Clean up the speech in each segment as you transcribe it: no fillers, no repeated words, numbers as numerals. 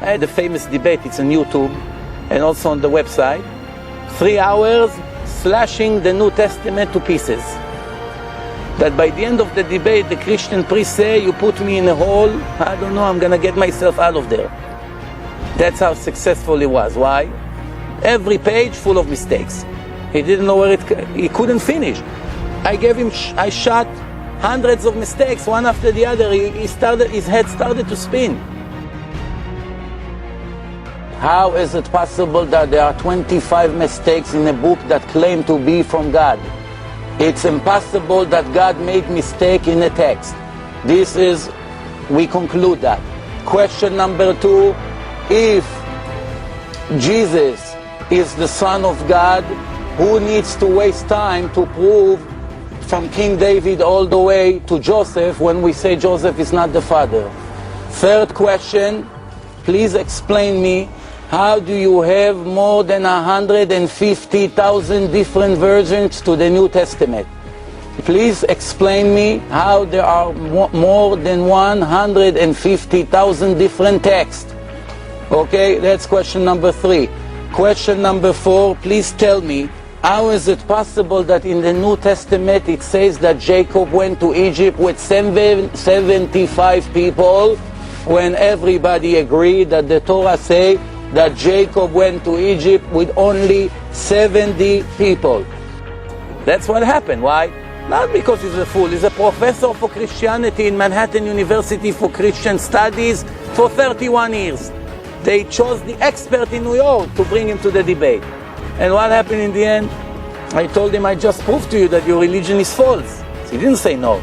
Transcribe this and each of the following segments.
I had a famous debate, it's on YouTube and also on the website. 3 hours slashing the New Testament to pieces. That by the end of the debate, the Christian priest say, you put me in a hole, I don't know, I'm gonna get myself out of there. That's how successful he was. Why? Every page full of mistakes. He didn't know where he couldn't finish. I shot hundreds of mistakes, one after the other. His head started to spin. How is it possible that there are 25 mistakes in a book that claim to be from God? It's impossible that God made mistake in a text. We conclude that. Question number 2, if Jesus is the Son of God, who needs to waste time to prove from King David all the way to Joseph when we say Joseph is not the father? Third question, please explain me, how do you have more than 150,000 different versions to the New Testament? Please explain me how there are more than 150,000 different texts. Okay, that's question number 3. Question number 4, please tell me, how is it possible that in the New Testament it says that Jacob went to Egypt with 75 people when everybody agreed that the Torah say that Jacob went to Egypt with only 70 people? That's what happened. Why? Not because he's a fool. He's a professor for Christianity in Manhattan University for Christian Studies for 31 years. They chose the expert in New York to bring him to the debate. And what happened in the end? I told him, I just proved to you that your religion is false. So he didn't say no.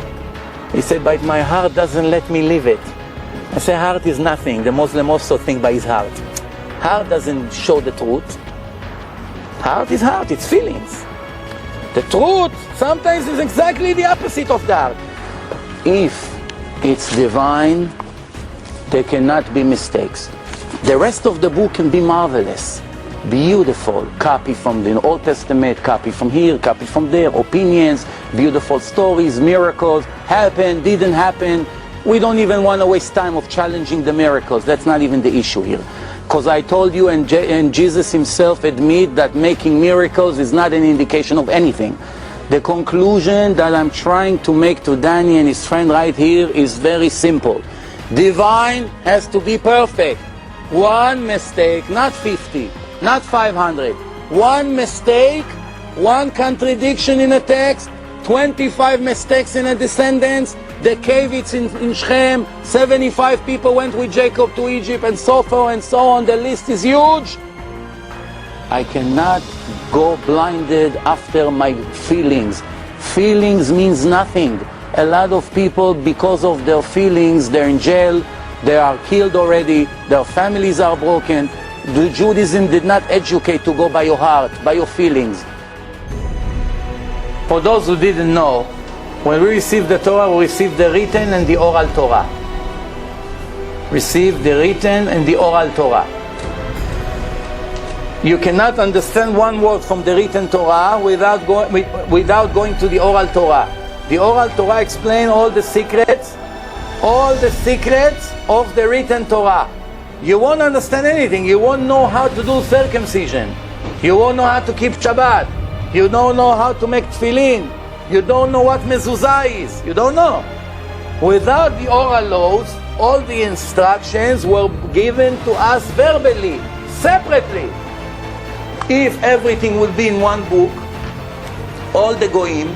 He said, but my heart doesn't let me live it. I said, heart is nothing. The Muslim also think by his heart. Heart doesn't show the truth. Heart is heart, it's feelings. The truth sometimes is exactly the opposite of the heart. If it's divine, there cannot be mistakes. The rest of the book can be marvelous, beautiful, copy from the Old Testament, copy from here, copy from there, opinions, beautiful stories, miracles, happened, didn't happen. We don't even want to waste time of challenging the miracles. That's not even the issue here. Because I told you, and Jesus himself admit that making miracles is not an indication of anything. The conclusion that I'm trying to make to Danny and his friend right here is very simple. Divine has to be perfect. One mistake, not 50, not 500. One mistake, one contradiction in a text, 25 mistakes in a descendants, the caveats in Shechem, 75 people went with Jacob to Egypt, and so forth and so on. The list is huge. I cannot go blinded after my feelings. Feelings means nothing. A lot of people, because of their feelings, they're in jail, they are killed already, their families are broken. The Judaism did not educate to go by your heart, by your feelings. For those who didn't know, when we received the Torah, we received the written and the oral Torah. Received the written and the oral Torah. You cannot understand one word from the written Torah without going to the oral Torah. The oral Torah explains all the secrets of the written Torah. You won't understand anything. You won't know how to do circumcision. You won't know how to keep Shabbat. You don't know how to make tefillin. You don't know what mezuzah is. You don't know. Without the oral laws, all the instructions were given to us verbally, separately. If everything would be in one book, all the goyim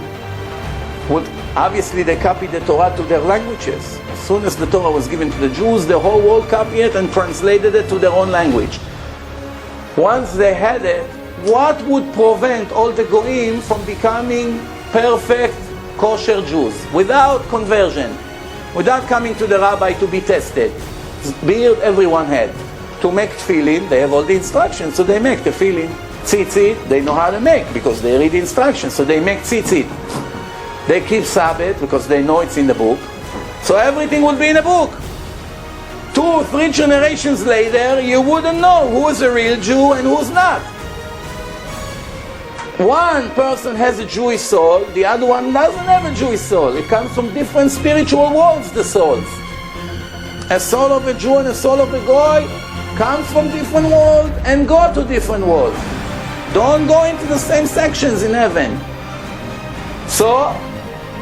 would, obviously they copied the Torah to their languages. As soon as the Torah was given to the Jews, the whole world copied it and translated it to their own language. Once they had it, what would prevent all the goyim from becoming perfect kosher Jews without conversion, without coming to the rabbi to be tested? Beard everyone had. To make tefillin, they have all the instructions, so they make tefillin. Tzitzit, they know how to make because they read the instructions, so they make tzitzit. They keep Sabbath because they know it's in the book. So everything will be in a book. 2 or 3 generations later, you wouldn't know who is a real Jew and who's not. One person has a Jewish soul, the other one doesn't have a Jewish soul. It comes from different spiritual worlds, the souls. A soul of a Jew and a soul of a Goy comes from different worlds and go to different worlds. Don't go into the same sections in heaven. So,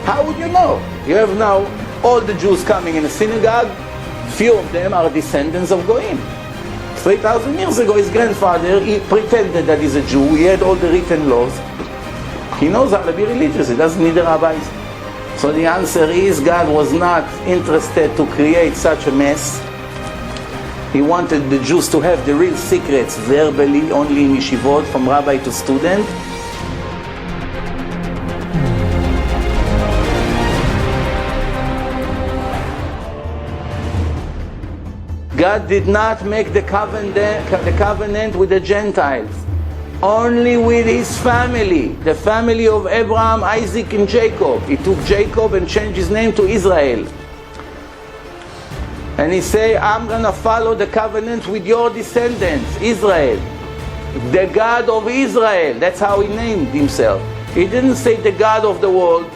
how would you know? You have now all the Jews coming in a synagogue. Few of them are descendants of Goyim. 3,000 years ago, his grandfather, he pretended that he's a Jew. He had all the written laws. He knows how to be religious. He doesn't need the rabbis. So the answer is, God was not interested to create such a mess. He wanted the Jews to have the real secrets verbally, only in yeshivot, from rabbi to student. God did not make the covenant with the Gentiles, only with his family, the family of Abraham, Isaac, and Jacob. He took Jacob and changed his name to Israel. And he said, I'm going to follow the covenant with your descendants, Israel. The God of Israel. That's how he named himself. He didn't say the God of the world,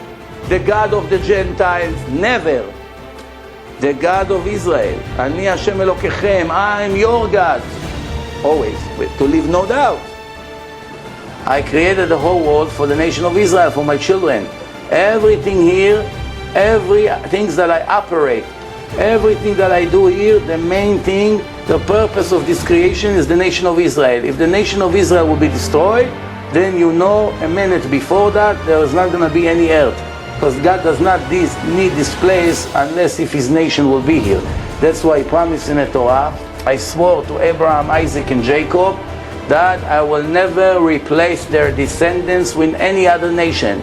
the God of the Gentiles. Never. The God of Israel. Ani Hashem Elokechem. I am your God. Always. To leave no doubt. I created the whole world for the nation of Israel, for my children. Everything here, things that I operate, everything that I do here, the main thing, the purpose of this creation is the nation of Israel. If the nation of Israel will be destroyed, then you know a minute before that there is not going to be any earth. Because God does not need this place unless if his nation will be here. That's why he promised in the Torah, I swore to Abraham, Isaac, and Jacob that I will never replace their descendants with any other nation.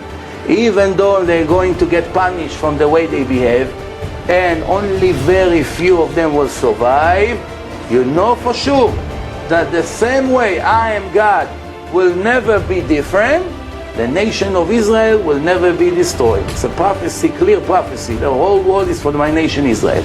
Even though they're going to get punished from the way they behave, and only very few of them will survive, you know for sure that the same way I am God will never be different. The nation of Israel will never be destroyed. It's a prophecy, clear prophecy. The whole world is for my nation Israel.